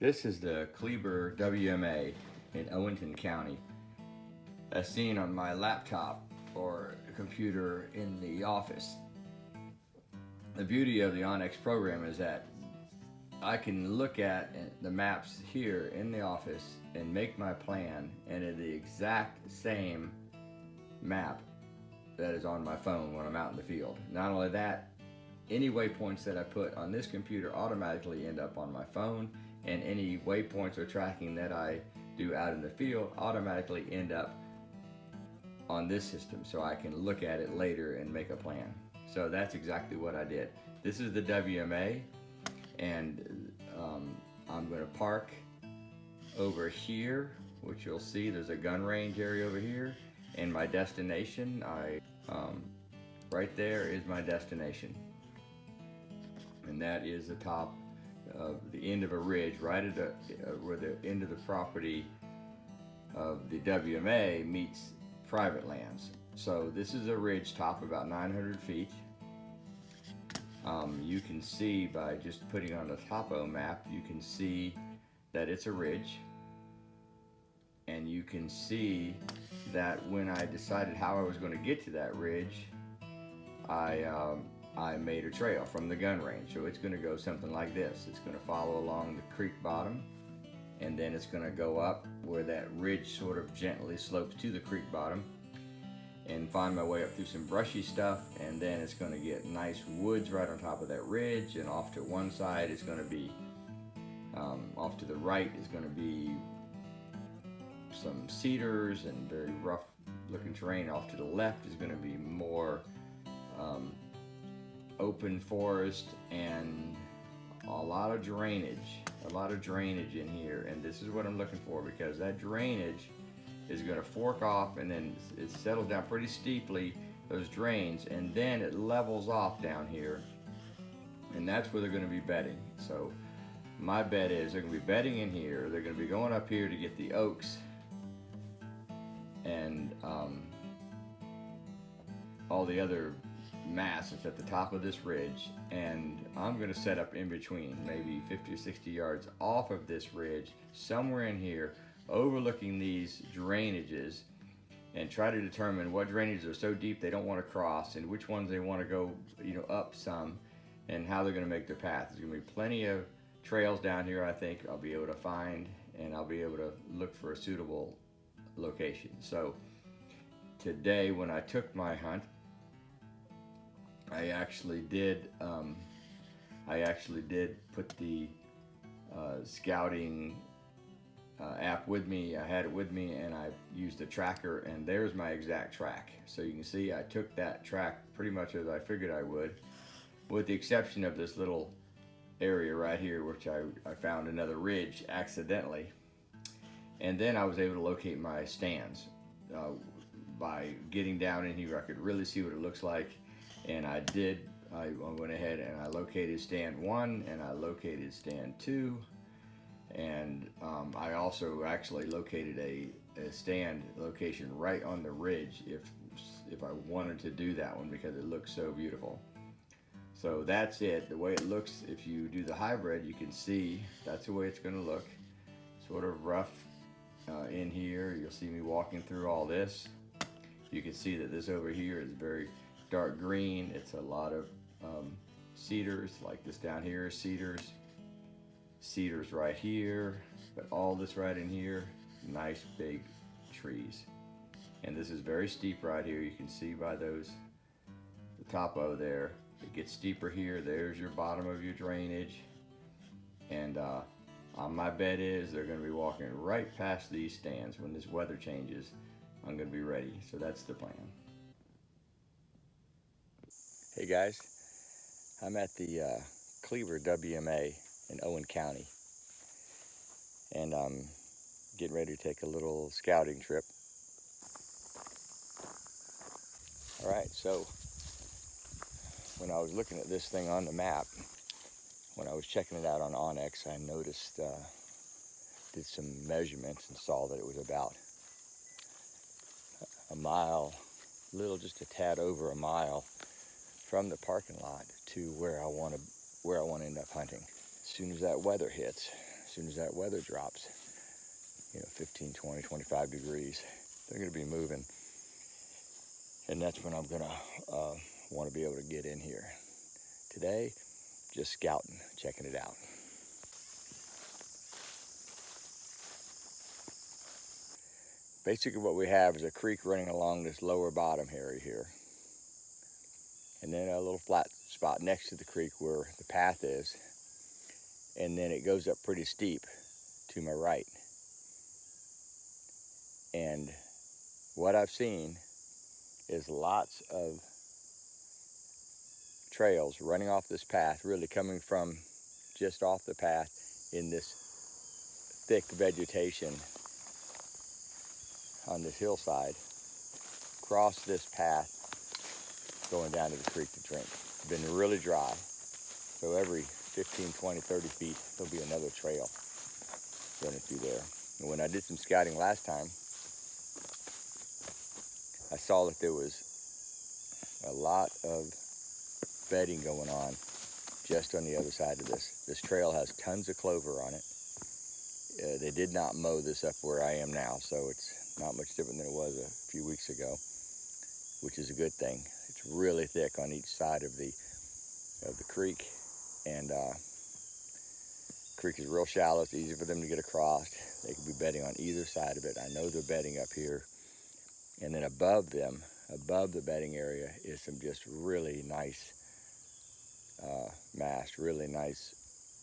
This is the Kleber WMA in Owenston County, as seen on my laptop or computer in the office. The beauty of the onX program is that I can look at the maps here in the office and make my plan, and it's the exact same map that is on my phone when I'm out in the field. Not only that, any waypoints that I put on this computer automatically end up on my phone, and any waypoints or tracking that I do out in the field automatically end up on this system, so I can look at it later and make a plan. So that's exactly what I did. This is the WMA, and I'm going to park over here, which you'll see there's a gun range area over here, and my destination, right there is my destination, and that is the top of the end of a ridge, right at where the end of the property of the WMA meets private lands. So this is a ridge top about 900 feet. You can see by just putting on the topo map, you can see that it's a ridge, and you can see that when I decided how I was going to get to that ridge, I made a trail from the gun range. So it's going to go something like this. It's going to follow along the creek bottom, and then it's going to go up where that ridge sort of gently slopes to the creek bottom, and find my way up through some brushy stuff, and then it's going to get nice woods right on top of that ridge, and off to one side is going to be, off to the right is going to be some cedars and very rough looking terrain. Off to the left is going to be more open forest and a lot of drainage in here, and this is what I'm looking for, because that drainage is going to fork off, and then it settles down pretty steeply, those drains, and then it levels off down here, and that's where they're going to be bedding. So my bet is they're going to be bedding in here, they're going to be going up here to get the oaks and all the other mass that's at the top of this ridge, and I'm going to set up in between, maybe 50 or 60 yards off of this ridge, somewhere in here, overlooking these drainages, and try to determine what drainages are so deep they don't want to cross, and which ones they want to go, up some, and how they're going to make their path. There's going to be plenty of trails down here. I think I'll be able to find, and I'll be able to look for a suitable location. So today, when I took my hunt, I actually did put the scouting app with me. I had it with me, and I used a tracker, and there's my exact track. So you can see I took that track pretty much as I figured I would, with the exception of this little area right here, which I found another ridge accidentally. And then I was able to locate my stands by getting down in here. I could really see what it looks like, and I went ahead and I located stand 1, and I located stand 2, and I also actually located a stand location right on the ridge if I wanted to do that one, because it looks so beautiful. So that's it. The way it looks, if you do the hybrid, you can see that's the way it's going to look. Sort of rough in here. You'll see me walking through all this. You can see that this over here is very dark green. It's a lot of cedars, like this down here is cedars right here, but all this right in here, nice big trees. And this is very steep right here. You can see by the topo there, it gets steeper here. There's your bottom of your drainage, and my bet is they're going to be walking right past these stands. When this weather changes, I'm going to be ready. So that's the plan. Hey guys, I'm at the Kleber WMA in Owen County, and I'm getting ready to take a little scouting trip. All right, so when I was looking at this thing on the map, when I was checking it out on onX, I noticed, did some measurements and saw that it was about a mile, just a tad over a mile from the parking lot to where I want to end up hunting. As soon as that weather hits, soon as that weather drops, 15, 20, 25 degrees, they're going to be moving. And that's when I'm going to want to be able to get in here. Today, just scouting, checking it out. Basically what we have is a creek running along this lower bottom area here. And then a little flat spot next to the creek where the path is. And then it goes up pretty steep to my right. And what I've seen is lots of trails running off this path, really coming from just off the path in this thick vegetation on this hillside, across this path going down to the creek to drink. It's been really dry, so every 15, 20, 30 feet there'll be another trail running through there. And when I did some scouting last time, I saw that there was a lot of bedding going on just on the other side of this. This trail has tons of clover on it. They did not mow this up where I am now, so it's not much different than it was a few weeks ago, which is a good thing. It's really thick on each side of the creek, and creek is real shallow. It's easy for them to get across. They could be bedding on either side of it. I know they're bedding up here, and then above them, above the bedding area, is some just really nice mast, really nice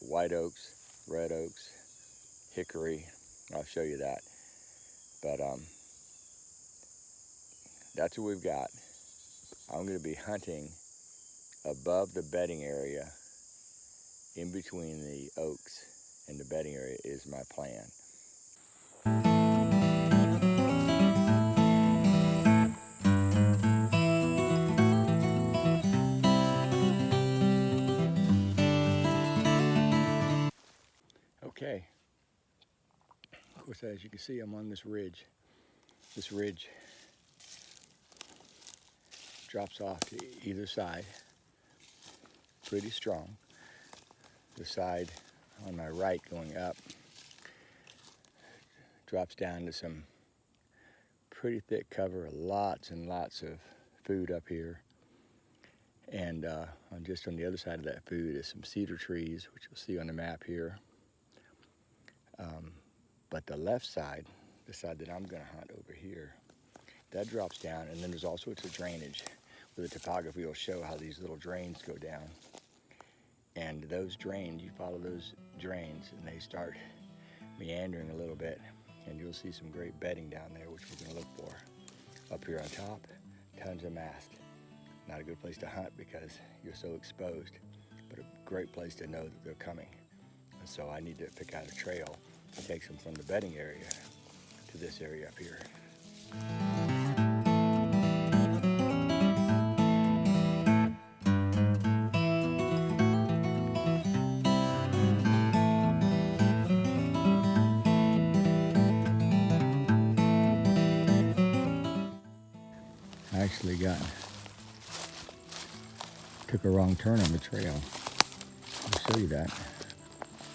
white oaks, red oaks, hickory. I'll show you that. But that's what we've got. I'm going to be hunting above the bedding area, in between the oaks and the bedding area is my plan. Okay. Of course, as you can see, I'm on this ridge. This ridge drops off to either side, pretty strong. The side on my right going up drops down to some pretty thick cover, lots and lots of food up here. And just on the other side of that food is some cedar trees, which you'll see on the map here. But the left side, the side that I'm going to hunt over here, that drops down, and then there's all sorts of drainage where the topography will show how these little drains go down. And those drains, you follow those drains, and they start meandering a little bit, and you'll see some great bedding down there, which we're going to look for. Up here on top, tons of mast. Not a good place to hunt because you're so exposed, but a great place to know that they're coming. And so I need to pick out a trail that takes them from the bedding area to this area up here. I actually took a wrong turn on the trail. I'll show you that.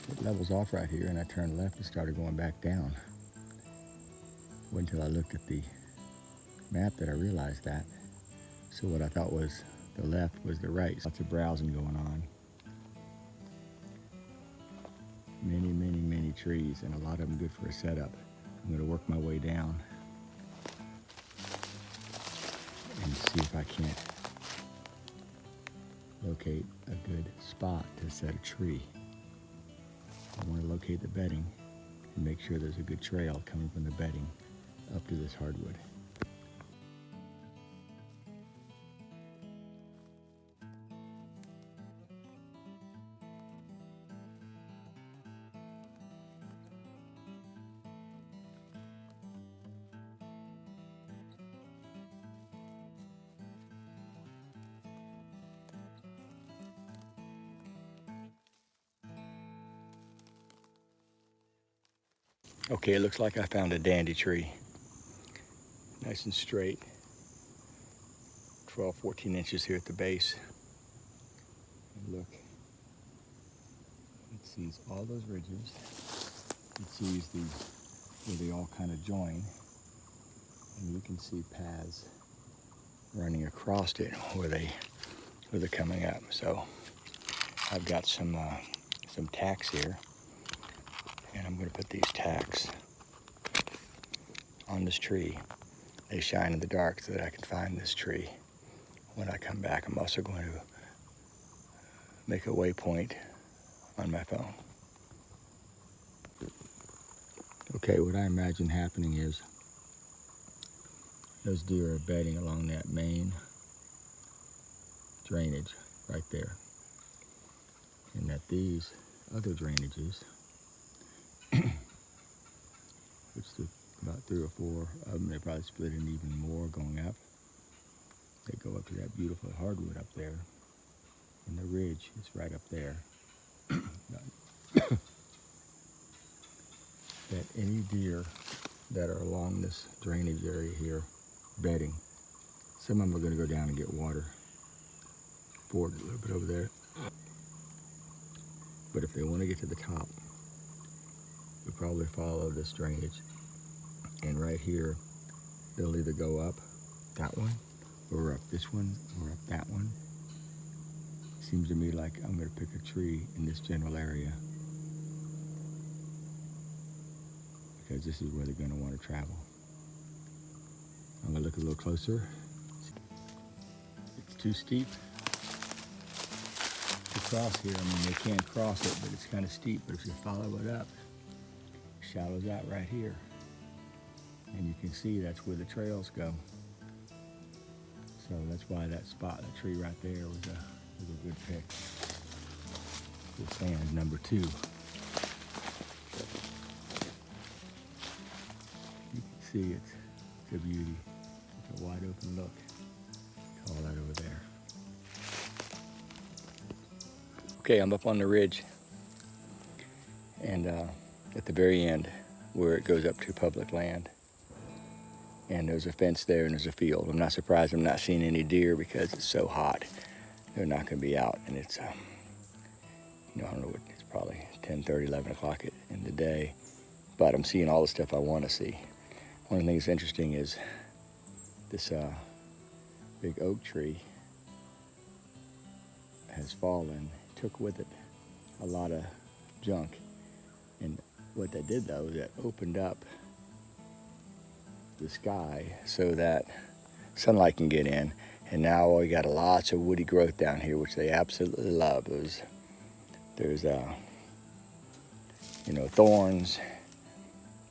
It levels off right here, and I turned left and started going back down. Wait until I looked at the map that I realized that. So what I thought was the left was the right. Lots of browsing going on. Many, many, many trees, and a lot of them good for a setup. I'm going to work my way down and see if I can't locate a good spot to set a tree. I want to locate the bedding and make sure there's a good trail coming from the bedding up to this hardwood. Okay, it looks like I found a dandy tree. Nice and straight. 12, 14 inches here at the base. And look, it sees all those ridges. You see these where they all kind of join, and you can see paths running across it where they're coming up. So I've got some tacks here, and I'm going to put these tacks on this tree. They shine in the dark so that I can find this tree when I come back. I'm also going to make a waypoint on my phone. Okay, what I imagine happening is those deer are bedding along that main drainage right there, and that these other drainages, which the about 3 or 4 of them, they probably split in even more going up. They go up to that beautiful hardwood up there, and the ridge is right up there. That any deer that are along this drainage area here bedding, some of them are going to go down and get water, board a little bit over there. But if they want to get to the top, they'll probably follow this drainage. And right here, they'll either go up that one, or up this one, or up that one. Seems to me like I'm going to pick a tree in this general area, because this is where they're going to want to travel. I'm going to look a little closer. It's too steep to cross here. I mean, they can't cross it, but it's kind of steep. But if you follow it up, it shallows out right here. And you can see that's where the trails go. So that's why that spot, that tree right there was a good pick. Good stand, number 2. You can see it's a beauty. It's a wide open look. Call that over there. Okay, I'm up on the ridge, and at the very end where it goes up to public land. And there's a fence there, and there's a field. I'm not surprised I'm not seeing any deer because it's so hot. They're not going to be out, and it's, I don't know what, it's probably 10:30, 11 o'clock in the day. But I'm seeing all the stuff I want to see. One of the things that's interesting is this big oak tree has fallen, took with it a lot of junk. And what that did, though, is that opened up the sky so that sunlight can get in, and now we got lots of woody growth down here, which they absolutely love. There's thorns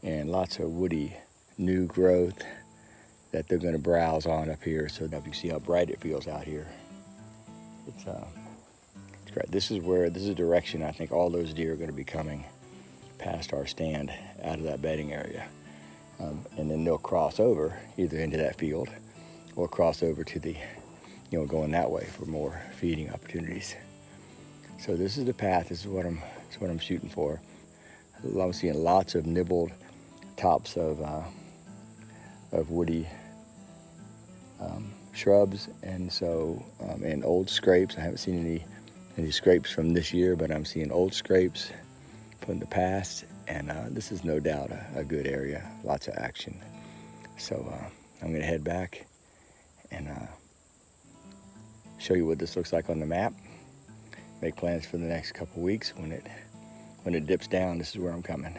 and lots of woody new growth that they're going to browse on up here. So that you see how bright it feels out here. It's great. This is a direction I think all those deer are going to be coming past our stand out of that bedding area. And then they'll cross over either into that field or cross over to the, going that way for more feeding opportunities. So this is the path. This is what I'm shooting for. I'm seeing lots of nibbled tops of woody shrubs, and and old scrapes. I haven't seen any scrapes from this year, but I'm seeing old scrapes from the past. And this is no doubt a good area, lots of action. So I'm going to head back and show you what this looks like on the map. Make plans for the next couple weeks. When it dips down, this is where I'm coming.